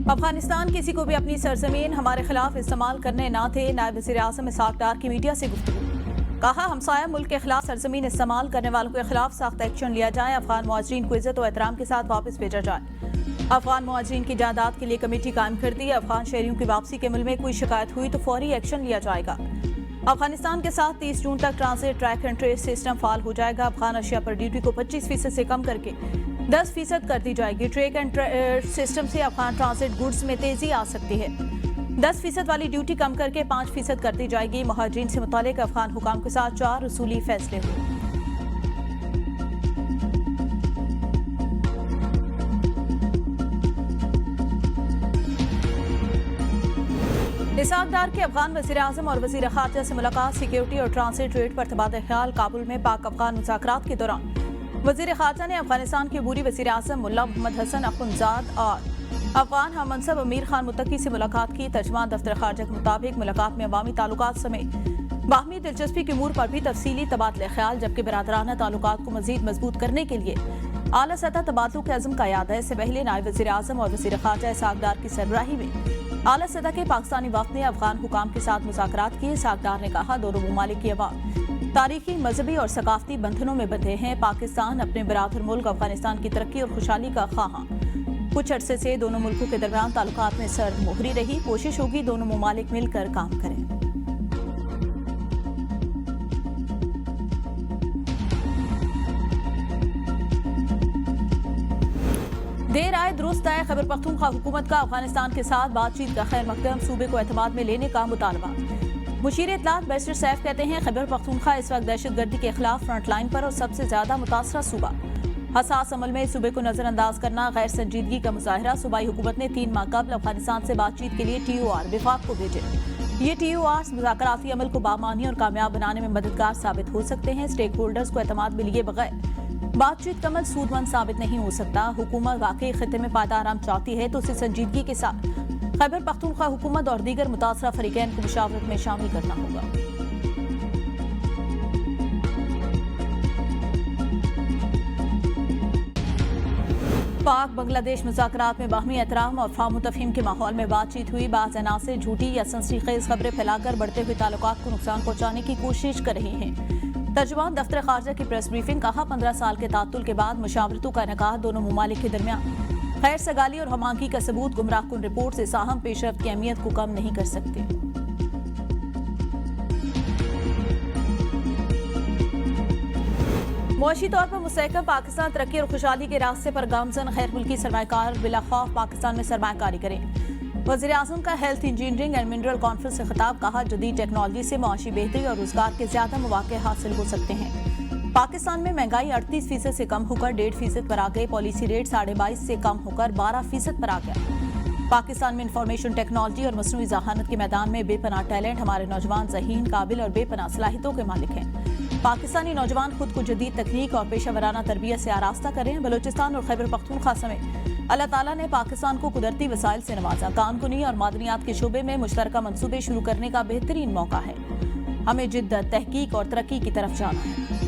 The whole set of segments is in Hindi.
अफगानिस्तान किसी को भी अपनी सरजमीन हमारे खिलाफ इस्तेमाल करने ना थे। नायब वज़ीर आज़म इसहाक डार की मीडिया से गुफ्तगू। कहा, हमसाया मुल्क के खिलाफ सरजमीन इस्तेमाल करने वालों के खिलाफ सख्त एक्शन लिया जाए। अफगान मुहाजिरीन को इज्जत और एहतराम के साथ वापस भेजा जाए। अफगान मुहाजिरीन की जायदाद के लिए कमेटी कायम कर दी। अफगान शहरियों की वापसी के अमल में कोई शिकायत हुई तो फौरी एक्शन लिया जाएगा। अफगानिस्तान के साथ 30 जून तक transit track and trace system fail हो जाएगा। अफगान अशिया पर ड्यूटी को 25% से कम करके 10% कर दी जाएगी। ट्रैक एंड सिस्टम से अफगान ट्रांजिट गुड्स में तेजी आ सकती है। 10% वाली ड्यूटी कम करके 5% कर दी जाएगी। मुहाजिरीन से मुतालिक अफगान हुकाम के साथ 4 उसूली फैसले हुए। इसहाक डार के अफगान वज़ीर आज़म और वज़ीर ख़ारजा से मुलाकात। सिक्योरिटी और ट्रांजिट रेट पर तबादला ख्याल। काबुल में पाक अफगान मुज़ाकरात के दौरान वज़ीर ख़ारजा ने अफगानिस्तान के अबूरी वज़ीर आज़म मुल्ला मोहम्मद हसन अखुंज़ाद और अफगान हम मनसब अमीर खान मुत्तकी से मुलाकात की। तर्जमान दफ्तर ख़ारजा के मुताबिक मुलाकात में अवामी ताल्लुकात समेत बाहमी दिलचस्पी के अमूर पर भी तफसीली तबादला ख्याल, जबकि बरादराना ताल्लुकात को मज़ीद मजबूत करने के लिए आला सतह तबादलों के अज़्म का याद है। इससे पहले नायब वज़ीर आज़म और वज़ीर ख़ारजा इसहाक डार की सरबराही में आला सतह के पाकिस्तानी वफ़द ने अफगान हुकाम के साथ मुज़ाकरात किए। इसहाक डार ने कहा, दोनों ममालिक की अवाम तारीखी, मजहबी और सकाफती बंधनों में बंधे हैं। पाकिस्तान अपने बरादर मुल्क अफगानिस्तान की तरक्की और खुशहाली का ख्वाहां। कुछ अरसे से दोनों मुल्कों के दरमियान ताल्लुकात में सर्द मोहरी रही। कोशिश होगी दोनों ममालिक मिलकर काम करें। देर आए दुरुस्त आए। खैबर पख्तूनख्वा हुकूमत का अफगानिस्तान के साथ बातचीत का खैर मकदम। सूबे को एतमाद में लेने का मुतालबा। मुशीर इत्तलात बैरिस्टर सैफ कहते हैं, खैबर पख्तूनख्वा इस वक्त दहशतगर्दी के खिलाफ फ्रंट लाइन पर और सबसे ज्यादा मुतासरा सूबा। हसास अमल में सूबे को नजरअंदाज करना गैर संजीदगी का मुजाहिरा। सूबाई हुकूमत ने 3 माह कबल अफगानिस्तान से बातचीत के लिए TOR विफाक को भेजे। ये TOR मुज़ाकराती अमल को बामानी और कामयाब बनाने में मददगार साबित हो सकते हैं। स्टेक होल्डर्स को एतमाद में लिए बगैर बातचीत का अमल सूदमंद साबित नहीं हो सकता। हुकूमत वाकई खित्ते में पायदार आराम चाहती है तो उसे संजीदगी के साथ खैबर पख्तूनख्वा हुकूमत और दीगर मुतासरा फरीकैन को मुशावरत में शामिल करना होगा। पाक बांग्लादेश मुज़ाकरात में बाहमी एहतराम और फाहम तफहीम के माहौल में बातचीत हुई। बाज़ अनासिर झूठी या सनसनीखेज खबरें फैलाकर बढ़ते हुए ताल्लुकात को नुकसान पहुंचाने की कोशिश कर रहे हैं। तर्जुमान दफ्तर ख़ारजा की प्रेस ब्रीफिंग। कहा, 15 साल के तातुल के बाद मुशावरतों का इनेकाद दोनों ममालिक के दरमियान खैर सगाली और हमांगी का सबूत गुमराहकुन रिपोर्ट से साहम पेशरफ्त की अहमियत को कम नहीं कर सकते। मुआशी तौर पर मुस्तहकम पाकिस्तान तरक्की और खुशहाली के रास्ते पर गामजन गैर मुल्की सरमायाकार बिला खौफ पाकिस्तान में सरमायाकारी करें। वज़ीर आज़म का health, engineering and mineral conference से खिताब। कहा, जदीद टेक्नोलॉजी से मुआशी बेहतरी और रोजगार के ज्यादा मौके हासिल हो सकते हैं। पाकिस्तान में महंगाई 38% से कम होकर 1.5% पर आ गई। पॉलिसी रेट 22.5 से कम होकर 12% पर आ गया। पाकिस्तान में इंफॉर्मेशन टेक्नोलॉजी और मसनूई ज़हानत के मैदान में बेपनाह टैलेंट। हमारे नौजवान ज़हीन, काबिल और बेपनाह सलाहियतों के मालिक हैं। पाकिस्तानी नौजवान खुद को जदीद तकनीक और पेशा वराना तरबियत से आरास्ता कर रहे हैं। बलोचिस्तान और खैबर पख्तूनख्वा समेत अल्लाह ताला ने पाकिस्तान को कुदरती वसाइल से नवाजा। कानूनी और मादनियात के शोबे में मुश्तरका मंसूबे शुरू करने का बेहतरीन मौका है। हमें जिद्दत, तहकीक और तरक्की की तरफ जाना है।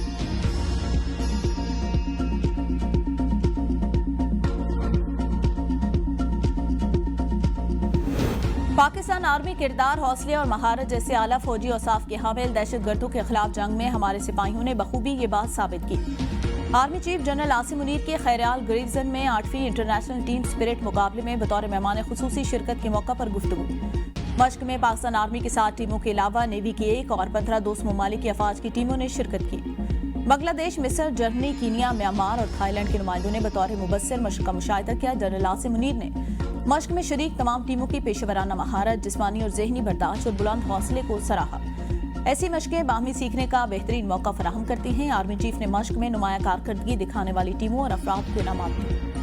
पाकिस्तान आर्मी किरदार, हौसले और महारत जैसे आला फौजी औसाफ के हामिल। दहशतगर्दों के खिलाफ जंग में हमारे सिपाहियों ने बखूबी ये बात साबित की। Army chief general Asim Munir के खैरियाल ग्रेवजन में 8वीं इंटरनेशनल टीम स्पिरिट मुकाबले में बतौर मेहमान खुसूसी शिरकत के मौका पर गुफ्तगू। मश्क में पाकिस्तान आर्मी की 7 टीमों के अलावा नेवी की 1 और 15 दोस्त ममालिक की अफवाज की टीमों ने शिरकत की। बांग्लादेश, मिस्र, जर्मनी, कीनिया, म्यांमार और थाईलैंड के नुमाइंदों ने बतौर मुबस्सिर मश्क का मुशाहिदा किया। जनरल आसिम मुनीर ने मश्क में शरीक तमाम टीमों की पेशेवराना महारत, जिस्मानी और जहनी बर्दाश्त और बुलंद हौसले को सराहा। ऐसी मशकें बाहमी सीखने का बेहतरीन मौका फराहम करती हैं। आर्मी चीफ ने मश्क में नुमाया कारकर्दगी दिखाने वाली टीमों और अफराद को इनामात दिए।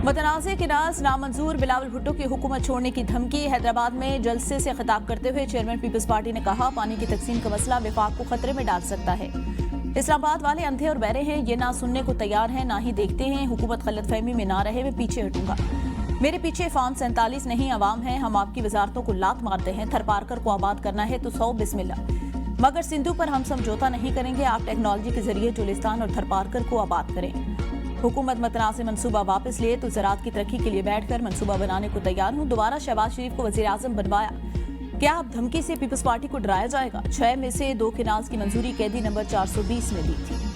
मुतनाज़े किरास नामंजूर। बिलावल भुट्टो की हुकूमत छोड़ने की धमकी। हैदराबाद में जलसे से खिताब करते हुए चेयरमैन पीपल्स पार्टी ने कहा, पानी की तकसीम का मसला विफाक को खतरे में डाल सकता है। इस्लामाबाद वाले अंधे और बहरे हैं, ये ना सुनने को तैयार हैं, ना ही देखते हैं। हुकूमत गलतफहमी में ना रहे, मैं पीछे हटूंगा। मेरे पीछे फॉर्म 47 नहीं, अवाम है। हम आपकी वजारतों को लात मारते हैं। थरपारकर को आबाद करना है तो 100 बिस्मिल्लाह। मगर सिंधु पर हम समझौता नहीं करेंगे। आप टेक्नोलॉजी के जरिए जुलिस्तान और थरपारकर को आबाद करें। हुकूमत मतनाज़ से मंसूबा वापस लिए तो ज़राअत की तरक्की के लिए बैठकर मंसूबा बनाने को तैयार हूँ। दोबारा शहबाज शरीफ को वज़ीर आज़म बनवाया, क्या अब धमकी से पीपल्स पार्टी को डराया जाएगा? 6 में से 2 केनाल्स की मंजूरी कैदी नंबर 420 में दी थी।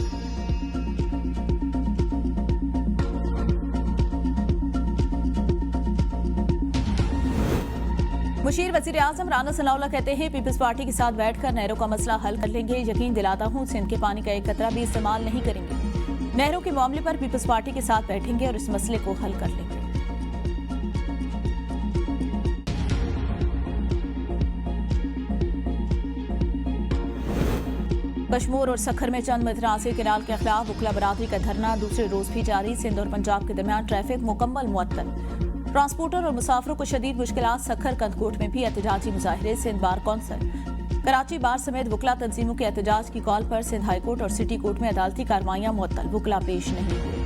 मुशीर वज़ीर आज़म राना सनाउल्लाह कहते हैं, पीपल्स पार्टी के साथ बैठकर नहरों का मसला हल कर लेंगे। यकीन दिलाता हूँ सिंध के पानी का एक कतरा भी इस्तेमाल नहीं करेंगे। नहरों के मामले पर पीपल्स पार्टी के साथ बैठेंगे और इस मसले को हल कर लेंगे। कश्मीर और सखर में चंद मतनाज़िर केनाल के खिलाफ वकला बरादरी का धरना दूसरे रोज भी जारी। सिंध और पंजाब के दरमियान ट्रैफिक मुकम्मल मुअत्तल। ट्रांसपोर्टर और मुसाफिरों को शदीद मुश्किलात। सखर कंदकोट में भी एहतजाजी मुजाहिरे। सिंध बार कौंसिल, कराची बार समेत वकला तंजीमों के एहतजाज की कॉल पर सिंध हाई कोर्ट और सिटी कोर्ट में अदालती कार्रवाइयां मुअत्तल। वकला पेश नहीं हुए।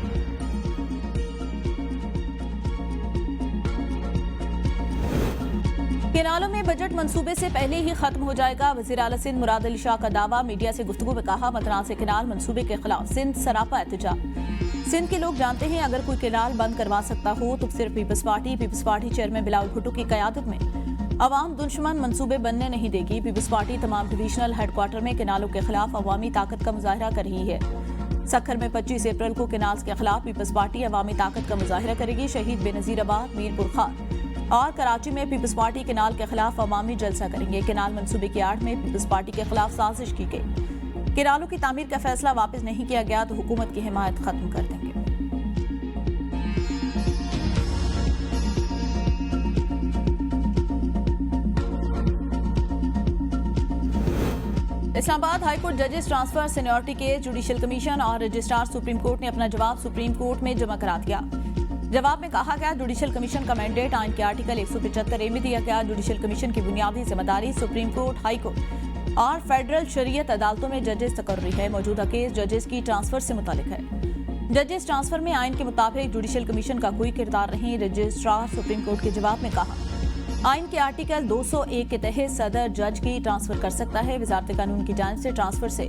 केनालों में बजट मंसूबे से पहले ही खत्म हो जाएगा। वज़ीर आला सिंध मुराद अली शाह का दावा। मीडिया से गुफ्तगू में कहा, मतनाज़िर केनाल मंसूबे के खिलाफ सिंध सरापा एहतजाज। सिंध के लोग जानते हैं अगर कोई केनाल बंद करवा सकता हो तो सिर्फ पीपल्स पार्टी चेयरमैन बिलावल भुट्टो की क़यादत में अवाम दुश्मन मंसूबे बनने नहीं देगी। पीपल्स पार्टी तमाम डिवीजनल हेडक्वार्टर में केनालों के खिलाफ अवामी ताकत का मुजाहिरा कर रही है। सखर में 25 अप्रैल को केनाल्स के खिलाफ पीपल्स पार्टी अवामी ताकत का मुजाहिरा करेगी। शहीद बेनज़ीराबाद, मीरपुर खान और कराची में पीपल्स पार्टी केनाल के खिलाफ अवामी जलसा करेंगे। केनाल मंसूबे की आड़ में पीपल्स पार्टी के खिलाफ साजिश की गई। केनालों की तामीर का फैसला वापस नहीं किया गया तो हुकूमत की हिमायत खत्म कर देंगे। इस्लामाबाद हाईकोर्ट जजेस ट्रांसफर सीनियरिटी के जुडिशल कमीशन और रजिस्ट्रार सुप्रीम कोर्ट ने अपना जवाब सुप्रीम कोर्ट में जमा करा दिया। जवाब में कहा गया, जुडिशल कमीशन का मैंडेट आइन के आर्टिकल 175A में दिया गया। जुडिशल कमीशन की बुनियादी जिम्मेदारी सुप्रीम कोर्ट, हाई कोर्ट और फेडरल शरीयत अदालतों में जजेस तकर्री है। मौजूदा केस जजेस की ट्रांसफर से मुतालिक है। जजेस ट्रांसफर में आइन के मुताबिक जुडिशल कमीशन का कोई किरदार नहीं। रजिस्ट्रार सुप्रीम कोर्ट के जवाब में कहा, आइन के आर्टिकल 201 के तहत सदर जज की ट्रांसफर कर सकता है। वजारत कानून की जानिब से ट्रांसफर से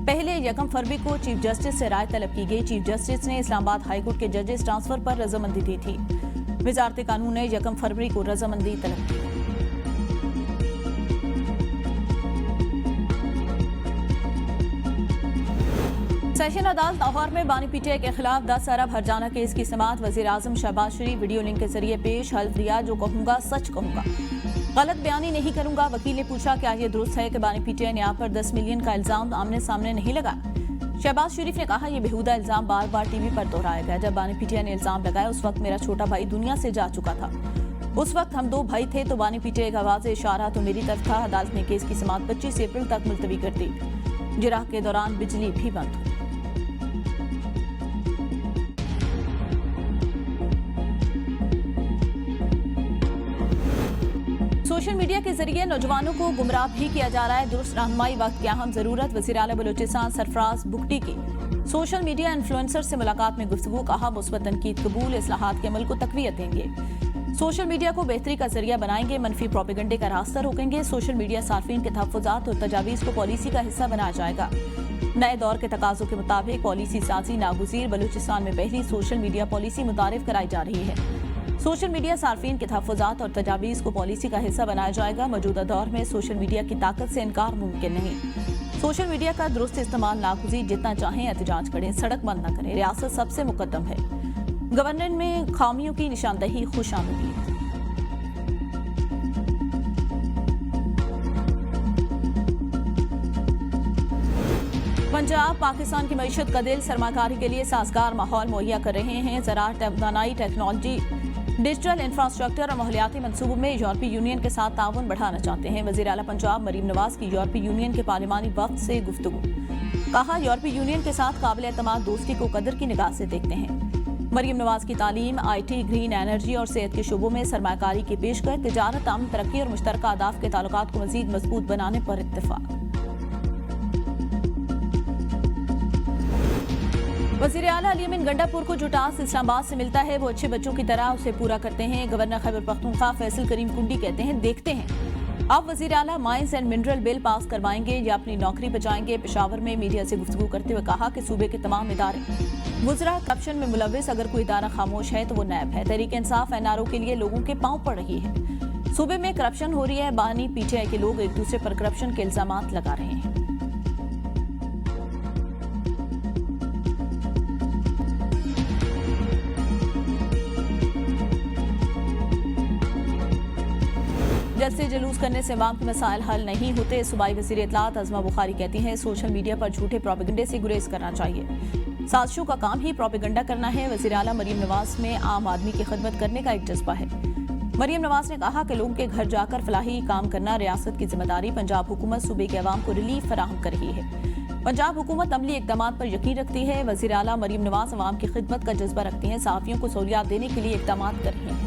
पहले 1 फरवरी को चीफ जस्टिस से राय तलब की गई। चीफ जस्टिस ने इस्लामाबाद हाईकोर्ट के जजेस ट्रांसफर पर रजामंदी दी थी। वजारत कानून ने 1 फरवरी को रजामंदी तलब की। सेशन अदालत लाहौर में बानी पीटीआई के खिलाफ 10 अरब हर्जाना केस की समाअत। वज़ीर आज़म शहबाज शरीफ वीडियो लिंक के जरिए पेश। हल्फ दिया, जो कहूंगा सच कहूंगा, गलत बयानी नहीं करूंगा। वकील ने पूछा, क्या यह दुरुस्त है कि बानी पीटीआई ने आप पर 10 मिलियन का इल्जाम आमने सामने नहीं लगा? शहबाज शरीफ ने कहा, यह बेहुदा इल्जाम बार बार टीवी पर दोहराया गया। जब बानी पीटीआई ने इल्जाम लगाया उस वक्त मेरा छोटा भाई दुनिया से जा चुका था। उस वक्त हम 2 भाई थे तो बानी पीटीआई का वाज़ेह इशारा तो मेरी तरफ था। अदालत ने केस की समाअत 25 अप्रैल तक मुलतवी कर दी। जिराह के दौरान बिजली भी बंद हुई। सोशल मीडिया के जरिए नौजवानों को गुमराह भी किया जा रहा है। दुरुस्त रहनुमाई वक्त की अहम जरूरत। वज़ीर आला बलूचिस्तान सरफराज बुगटी की सोशल मीडिया इन्फ्लुएंसर से मुलाकात में गुफ्तगू। कहा, मुस्बत तनकीद कबूल, इस्लाहात के अमल को तकवीत देंगे। सोशल मीडिया को बेहतरी का जरिया बनाएंगे, मनफी प्रोपेगेंडे का रास्ता रोकेंगे। सोशल मीडिया सार्फिन के तहफ़्फ़ुज़ात और तजावीज़ को पॉलिसी का हिस्सा बनाया जाएगा। नए दौर के तकाज़ों के मुताबिक पॉलिसी साजी नागुज़ीर। बलूचिस्तान में पहली सोशल मीडिया पॉलिसी मुतारिफ कराई जा रही है। सोशल मीडिया सार्फिन के तहफ़्फ़ुज़ात और तजावीज़ को पॉलिसी का हिस्सा बनाया जाएगा। मौजूदा दौर में सोशल मीडिया की ताकत से इनकार मुमकिन नहीं। सोशल मीडिया का दुरुस्त इस्तेमाल नागुज़ीर। जितना चाहें एहतजाज करें, सड़क बंद न करें। रियासत सबसे मुकद्दम है। गवर्नेंस में खामियों की निशानदही खुशामदीद। पंजाब पाकिस्तान की मईशत का दिल। सरमाकारी के लिए साजगार माहौल मुहैया कर रहे हैं। ज़राअत, तवानाई, टेक्नोलॉजी, डिजिटल इंफ्रास्ट्रक्चर और माहौलियाती मनसूबों में यूरोपीय यूनियन के साथ ताउन बढ़ाना चाहते हैं। वज़ीर आला पंजाब मरीम नवाज की यूरोपीय यूनियन के पार्लिमानी वफ़द से गुफ्तगू। कहा, यूरोपीय यूनियन के साथ काबिल एतमाद दोस्ती को कदर की निगाह से देखते हैं। मरीम नवाज की तालीम, IT, ग्रीन एनर्जी और सेहत के शोबों में सरमाकारी की पेशकश, तिजारत, अमन, तरक्की और मुश्तरका अहदाफ के ताल्लुकात को मज़ीद मजबूत बनाने पर इत्तेफाक। वज़ीर आला अली अमीन गंडापुर को जो टास्क इस्लामाबाद से मिलता है वो अच्छे बच्चों की तरह उसे पूरा करते हैं। गवर्नर खैबर पख्तूनख्वा फैसल करीम कुंडी कहते हैं, देखते हैं अब वजीर आला mines and mineral bill pass करवाएंगे या अपनी नौकरी बचाएंगे। पेशावर में मीडिया से गुफ्तगू करते हुए कहा कि सूबे के तमाम इदारे गुजरा करप्शन में मुलविस, अगर कोई इदारा खामोश है तो वो नैब है। तहरीक इंसाफ एनआरओ के लिए लोगों के पांव पड़ रही है। सूबे में करप्शन हो रही है, बानी पीटीआई के लोग एक दूसरे पर करप्शन के इल्जामात लगा रहे हैं। जलसे जुलूस करने से अवाम के मसाइल हल नहीं होते। सूबाई वज़ीर इत्तलात अज़मा बुखारी कहती हैं, सोशल मीडिया पर झूठे प्रोपेगेंडे से गुरेज करना चाहिए। साजिशों का काम ही प्रोपेगेंडा करना है। वज़ीर आला मरीम नवाज में आम आदमी की खिदमत करने का एक जज्बा है। मरीम नवाज ने कहा कि लोगों के घर जाकर फलाही काम करना रियासत की जिम्मेदारी। पंजाब हुकूमत सूबे के अवाम को रिलीफ फराहम कर रही है। पंजाब हुकूमत अमली इकदामात पर यकीन रखती है। वज़ीर आला मरीम नवाज अवाम की खिदमत का जज्बा रखती हैं। सहाफ़ियों को सहूलियात देने के लिए इकदामात कर रही हैं।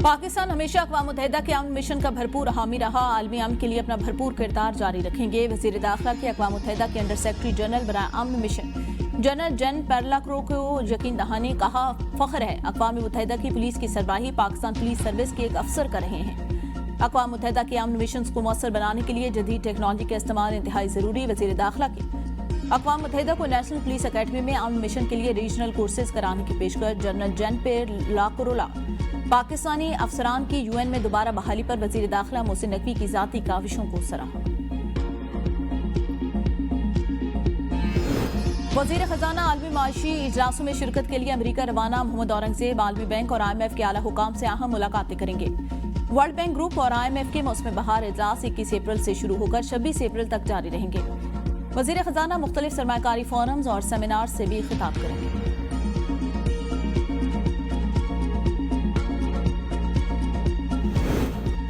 पाकिस्तान हमेशा अक़वाम मुत्तहिदा के अमन मिशन का भरपूर हामी रहा। आलमी अमन के लिए अपना भरपूर किरदार जारी रखेंगे। वज़ीर दाखिला के अक़वाम मुत्तहिदा के अंडर सेक्रेटरी जनरल बराए अमन मिशन जनरल जेन पेरलाक्रो को यकीन दहानी कहा, फ़ख्र है अक़वाम मुत्तहिदा की पुलिस की सरबराही पाकिस्तान पुलिस सर्विस के एक अफसर कर रहे हैं। अक़वाम मुत्तहिदा के अमन मिशन को मौसर बनाने के लिए जदीद टेक्नोलॉजी का इस्तेमाल इंतहाई ज़रूरी। वज़ीर दाखिला की अक़वाम मुत्तहिदा को नेशनल पुलिस अकेडमी में अमन मिशन के लिए रीजनल कोर्सेज कराने की पेशकश। जनरल जेन पेरलाक्रो पाकिस्तानी अफसरान की यूएन में दोबारा बहाली पर वज़ीर दाखिला मोहसिन नकवी की ज़ाती काविशों को सराहा। वज़ीर खजाना आलमी माशी इजलासों में शिरकत के लिए अमरीका रवाना। मोहम्मद औरंगजेब आलमी बैंक और IMF के आला हुकाम से अहम मुलाकातें करेंगे। वर्ल्ड बैंक ग्रुप और IMF के मौसम बहार इजलास 21 अप्रैल से शुरू होकर 26 अप्रैल तक जारी रहेंगे। वज़ीर खजाना मुख्तलिफ सरमाकारी फोरम्स और सेमिनार से भी खिताब करेंगे।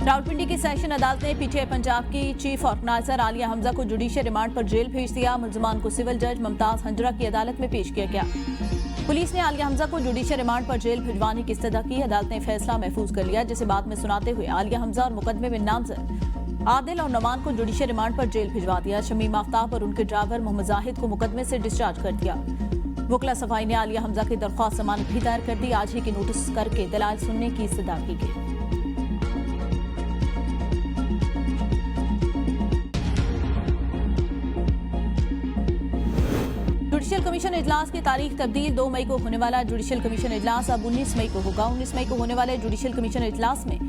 रावलपिंडी की सेशन अदालत ने पीटीआई पंजाब की चीफ ऑर्गेनाइजर आलिया हमजा को जुडिशियल रिमांड पर जेल भेज दिया। मुलजमान को सिविल जज मुमताज हंजरा की अदालत में पेश किया गया। पुलिस ने आलिया हमजा को जुडिशियल रिमांड पर जेल भिजवाने की इस्तदा की। अदालत ने फैसला महफूज कर लिया, जिसे बाद में सुनाते हुए आलिया हमजा और मुकदमे में नामजद आदिल और नमान को जुडिशियल रिमांड पर जेल भिजवा दिया। शमीम आफ्ताब और उनके ड्राइवर मोहम्मद जाहिद को मुकदमे से डिस्चार्ज कर दिया। वकला सफाई ने आलिया हमजा की दरख्वास्त जमानत भी दायर कर दी। आज ही की नोटिस करके दलाल सुनने की इस्तदा की गई। जुडिशियल कमीशन इजलास की तारीख तब्दील। 2 मई को होने वाला जुडिशियल कमीशन इजलास अब 19 मई को होगा। 19 मई को होने वाले जुडिशियल कमीशन इजलास में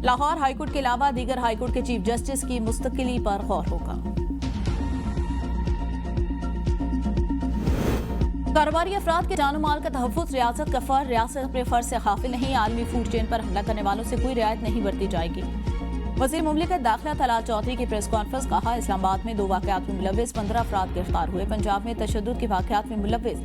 लाहौर हाईकोर्ट के अलावा दीगर हाईकोर्ट के चीफ जस्टिस की मुस्तकिली पर गौर होगा। कारोबारी अफराद के जान माल का तहफ़्फ़ुज़ रियासत का फर्ज। रियासत अपने फर्ज से गाफिल नहीं। आलमी फूड चेन पर हमला करने वालों से कोई रियायत नहीं बरती जाएगी। वज़ीर मुमलिकत दाखिला तलाल चौधरी की प्रेस कॉन्फ्रेंस। कहा, इस्लामाबाद में 2 वाक़यात में मुलव्विस 15 अफराद गिरफ्तार हुए। पंजाब में तशद्दुद के वाक़यात में मुलव्विस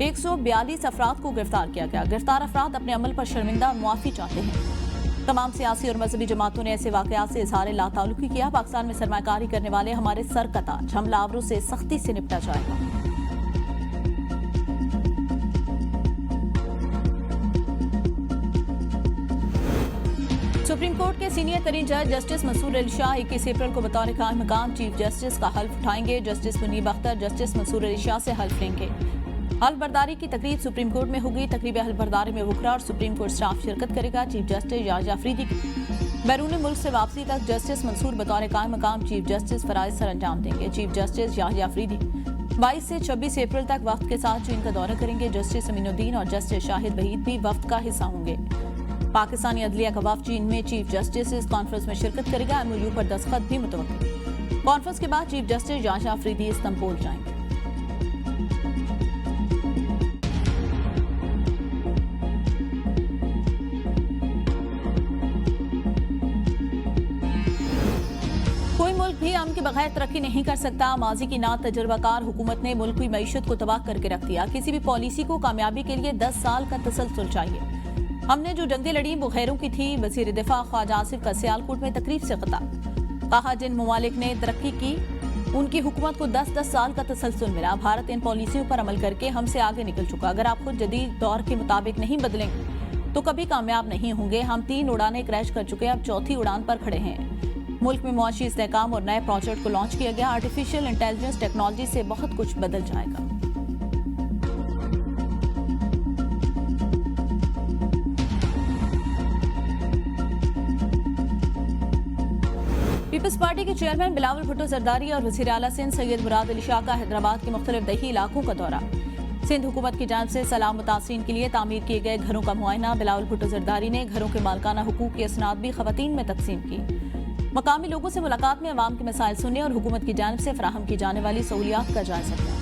142 अफराद को गिरफ्तार किया गया। गिरफ्तार अफराद अपने अमल पर शर्मिंदा और मुआफ़ी चाहते हैं। तमाम सियासी और मजहबी जमातों ने ऐसे वाक़यात से इज़हार लाताल्लुकी किया। पाकिस्तान में सरमाकारी करने वाले हमारे सर का ताज। हमलावरों से सख्ती से निपटा जाएगा। सुप्रीम कोर्ट के सीनियर तरीन जज जस्टिस मंसूर अली शाह 21 अप्रैल को बतौर कायम मकाम चीफ जस्टिस का हल्फ उठाएंगे। जस्टिस मुनीब अख्तर जस्टिस मंसूर अली शाह से हल्फ लेंगे। हल्फ बर्दारी की तकरीब सुप्रीम कोर्ट में होगी। तकरीब हल्फ बर्दारी में वकला और सुप्रीम कोर्ट स्टाफ शिरकत करेगा। चीफ जस्टिस याहिया अफरीदी की बैरून मुल्क से वापसी तक जस्टिस मंसूर बतौर कायम मकाम चीफ जस्टिस फराइज सर अंजाम देंगे। चीफ जस्टिस याहिया अफरीदी 22 से 26 अप्रैल तक वक्त के साथ चीन का दौरा करेंगे। जस्टिस अमीनुद्दीन और जस्टिस शाहिद वहीद भी वक्त का हिस्सा होंगे। पाकिस्तानी अदलिया का वफ़द चीन में चीफ जस्टिस इस कॉन्फ्रेंस में शिरकत करेगा। MOU पर दस्तखत भी मुतवक्किल। कॉन्फ्रेंस के बाद chief justice Yahya Afridi Istanbul जाएंगे। कोई मुल्क भी अमन के बगैर तरक्की नहीं कर सकता। माजी की ना तजर्बाकार हुकूमत ने मुल्क की मईशत को तबाह करके रख दिया। किसी भी पॉलिसी को कामयाबी के लिए 10 साल का तसलसल चाहिए। हमने जो जंगें लड़ी वो गैरों की थी। वज़ीर दिफा ख्वाजा आसिफ का सियालकोट में तकरीब से खिताब। कहा, जिन ममालिक ने तरक्की की उनकी हुकूमत को 10-10 साल का तसलसल मिला। भारत इन पॉलिसियों पर अमल करके हमसे आगे निकल चुका। अगर आप खुद जदीद दौर के मुताबिक नहीं बदलेंगे तो कभी कामयाब नहीं होंगे। हम 3 उड़ानें क्रैश कर चुके हैं, अब 4थी उड़ान पर खड़े हैं। मुल्क में मुआशी इस्तेहकाम और नए प्रोजेक्ट को लॉन्च किया गया। आर्टिफिशियल इंटेलिजेंस टेक्नोलॉजी से बहुत कुछ बदल जाएगा। पीपल्स पार्टी के चेयरमैन बिलावल भुट्टो जरदारी और वज़ीर आला सिंध सैयद मुराद अली शाह का हैदराबाद के मुख्तलिफ दही इलाकों का दौरा। सिंध हुकूमत की जानिब से सलाम मुतासिरीन के लिए तामीर किए गए घरों का मुआयना। बिलावल भुट्टो जरदारी ने घरों के मालकाना हुकूक की असनाद भी खवातीन में तकसीम की। मकामी लोगों से मुलाकात में अवाम के मसाइल सुनने और हुकूमत की जानिब से फराहम की जाने वाली सहूलियात का जायजा लिया।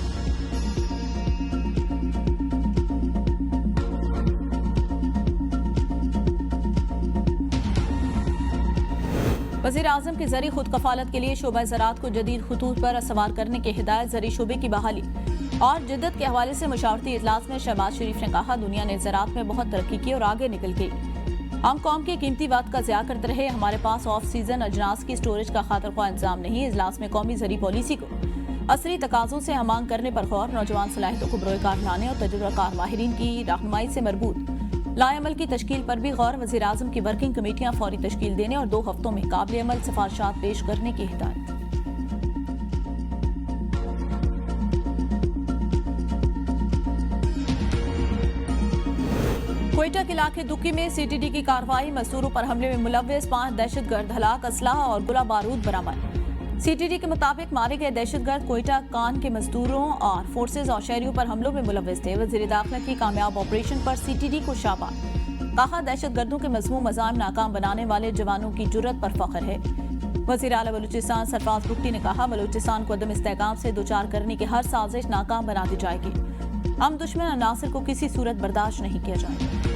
वज़ीर आज़म के जरिए खुद कफालत के लिए शोबा ज़राअत को जदीद खतूत पर सवार करने की हिदायत। जरिए शोबे की बहाली और जिद्दत के हवाले से मशावरती इजलास में शहबाज शरीफ ने कहा, दुनिया ने ज़राअत में बहुत तरक्की की और आगे निकल गई। हम कौम के कीमती वक्त का ज़िया करते रहे। हमारे पास ऑफ सीजन अजनास की स्टोरेज का खातिर ख्वाह इंतजाम नहीं। इजलास में कौमी ज़री पॉलिसी को असली तकाज़ों से हमांग करने पर गौर। नौजवान सलाहियतों को बरोकार लाने और तजुर्बाकार माहिरीन की रहनुमाई से मरबूत लाएमल की तश्कील पर भी गौर। वज़ीर आज़म की वर्किंग कमेटियां फौरी तश्कील देने और 2 हफ्तों में काबिल अमल सिफारिशात पेश करने की हिदायत। क्वेटा के इलाके दुक्की में सीटीडी की कार्रवाई। मजदूरों पर हमले में मुलव्विस 5 दहशतगर्द हलाक। असलाह और गोला बारूद बरामद। सीटीडी के मुताबिक मारे गए दहशतगर्द क्वेटा कान के मजदूरों और फोर्सेज और शहरियों पर हमलों में मुलव्विस थे। वज़ीर दाखिला की कामयाब ऑपरेशन पर सीटीडी को शाबा। कहा, दहशतगर्दों के मज़मूम मज़ाम नाकाम बनाने वाले जवानों की जुर्रत पर फख्र है। वज़ीर आला बलूचिस्तान सरफराज भुट्टी ने कहा, बलूचिस्तान को अदम इस्तेहकाम से दोचार करने की हर साजिश नाकाम बना दी जाएगी। हम दुश्मन अनासर को किसी सूरत बर्दाश्त नहीं किया जाएगा।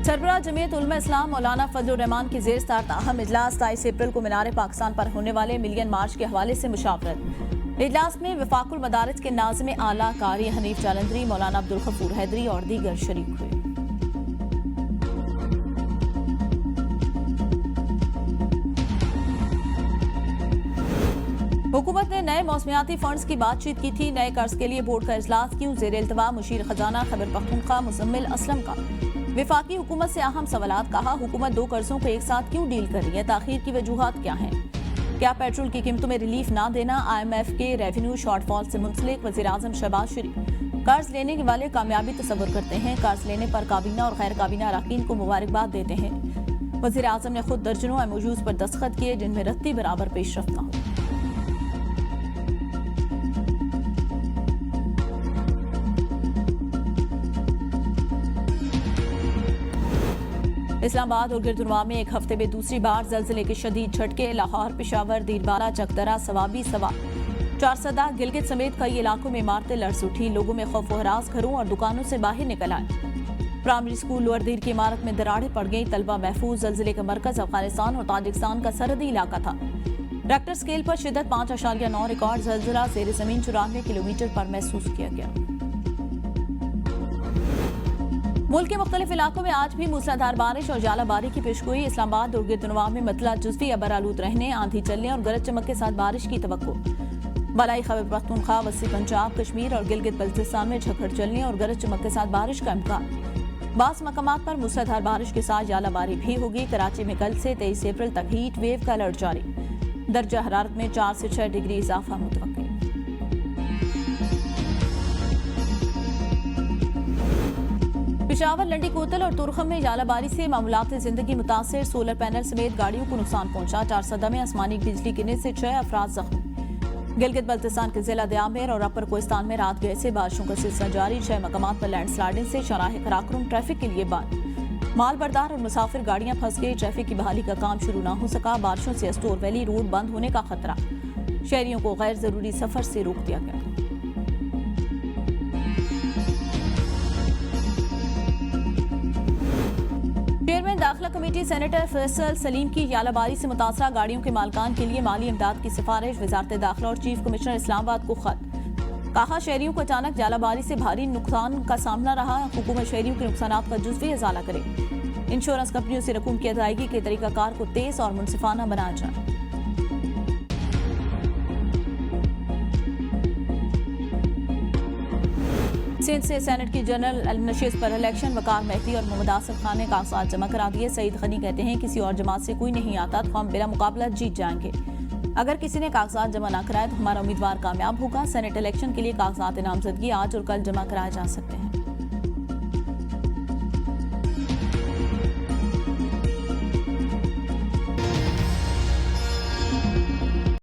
सरबराह जमीयत उलमा इस्लाम मौलाना फजलुर रहमान की ज़ेर सदारत अहम इजलास 23 अप्रैल को मीनार पाकिस्तान पर होने वाले मिलियन मार्च के हवाले से मुशावरत। इजलास में वफाकुल मदारिस के नाज़िम आला कारी हनीफ जालंधरी, मौलाना अब्दुल गफूर हैदरी और दीगर शरीक हुए। हुकूमत ने नए मौसमियाती फंड्स की बातचीत की थी। नए कर्ज के लिए बोर्ड का इजलास क्यों? ज़ेर इल्तवा मुशीर खजाना खैबर पख्तूनख्वा मुजम्मिल असलम का विफाकी हुकूमत से अहम सवालात। कहा, हुकूमत 2 कर्जों को एक साथ क्यों डील कर रही है? ताखीर की वजूहात क्या हैं? क्या पेट्रोल की कीमतों में रिलीफ ना देना IMF के रेवेन्यू शॉर्टफॉल से मुंसलिक? वज़ीर आज़म शहबाज शरीफ कर्ज लेने वाले कामयाबी तस्वुर करते हैं। कर्ज लेने पर काबीना और गैर काबीना अरकान को मुबारकबाद देते हैं। वज़ीर आज़म ने खुद दर्जनों MOUs पर दस्तखत किए जिनमें रत्ती बराबर पेशरफ्त न हो। इस्लामाबाद और गिरदुनवा में एक हफ्ते में दूसरी बार जलजिले के शदीद झटके। लाहौर, पेशावर, दीरबाला, चकदरा, सवाबी, सवा, चारसदा, गिलगित समेत कई इलाकों में इमारतें लर्ज उठी। लोगों में खौफ व हरास घरों और दुकानों से बाहर निकल आए। प्राइमरी स्कूल लोअर दीर की इमारत में दरारें पड़ गई। तलबा महफूज। जलजिले का मरकज अफगानिस्तान और ताजिकिस्तान का सरहदी इलाका था। रेक्टर स्केल पर शिद्दत 5.9 रिकॉर्ड। जलजिला ज़ेर ज़मीन 94 किलोमीटर पर महसूस किया गया। मुल्क के मुख्तलिफ इलाकों में आज भी मूसलाधार बारिश और जालाबारी की पेशगोई। इस्लामाबाद और गिरदुनवा में मतला जुज़वी अबर आलूद रहने, आंधी चलने और गरज चमक के साथ बारिश की तवक्को। बलाई खैबर पख्तूनख्वा, वसी पंजाब, कश्मीर और गिलगित बल्तिस्तान में झकड़ चलने और गरज चमक के साथ बारिश का इम्कान। बास मकामात पर मूसलाधार बारिश के साथ जालाबारी भी होगी। कराची में कल से 23 अप्रैल तक हीट वेव का अलर्ट जारी। दर्जा हरारत में 4 से 6 डिग्री इजाफा मुतवक्किल। पेशावर, लंडी कोतल और तुरखम में जालाबारी से मामूलात जिंदगी मुतासिर। सोलर पैनल समेत गाड़ियों को नुकसान पहुंचा। 4 में आसमानी बिजली गिरने से 6 अफराद जख्मी। गिलगित बल्तिस्तान के जिला दयामेर और अपर कोस्तान में रात गए से बारिशों का सिलसिला जारी। 6 मकामात पर लैंडस्लाइडिंग से शराह कराकरम ट्रैफिक के लिए बंद। माल बरदार और मुसाफिर गाड़ियां फंस गई। ट्रैफिक की बहाली का काम शुरू न हो सका। बारिशों से स्टोर वैली रोड बंद होने का खतरा। शहरियों को गैर जरूरी सफर से रोक दिया गया। चेयरमैन दाखिला कमेटी सेनेटर फैसल सलीम की जालाबारी से मुतासरा गाड़ियों के मालकान के लिए माली इमदाद की सिफारिश। वजारत दाखिला और चीफ कमिश्नर इस्लामाबाद को खत। कहा, शहरियों को अचानक जालाबारी से भारी नुकसान का सामना रहा। हुकूमत शहरियों के नुकसानात का जुज़वी इजाला करे। इंश्योरेंस कंपनियों से रकूम की अदायगी के तरीकाकार को तेज और मुनसिफाना बनाया जाए। सिंध से सेनेट की जनरल नशिस्त पर इलेक्शन। वकार मेहदी और मोहम्मद आसिफ खान ने कागजात जमा करा दिए। सईद गनी कहते हैं, किसी और जमात से कोई नहीं आता तो हम बिला मुकाबला जीत जाएंगे। अगर किसी ने कागजात जमा न कराए तो हमारा उम्मीदवार कामयाब होगा। सेनेट इलेक्शन के लिए कागजात नामजदगी आज और कल जमा कराए जा सकते हैं।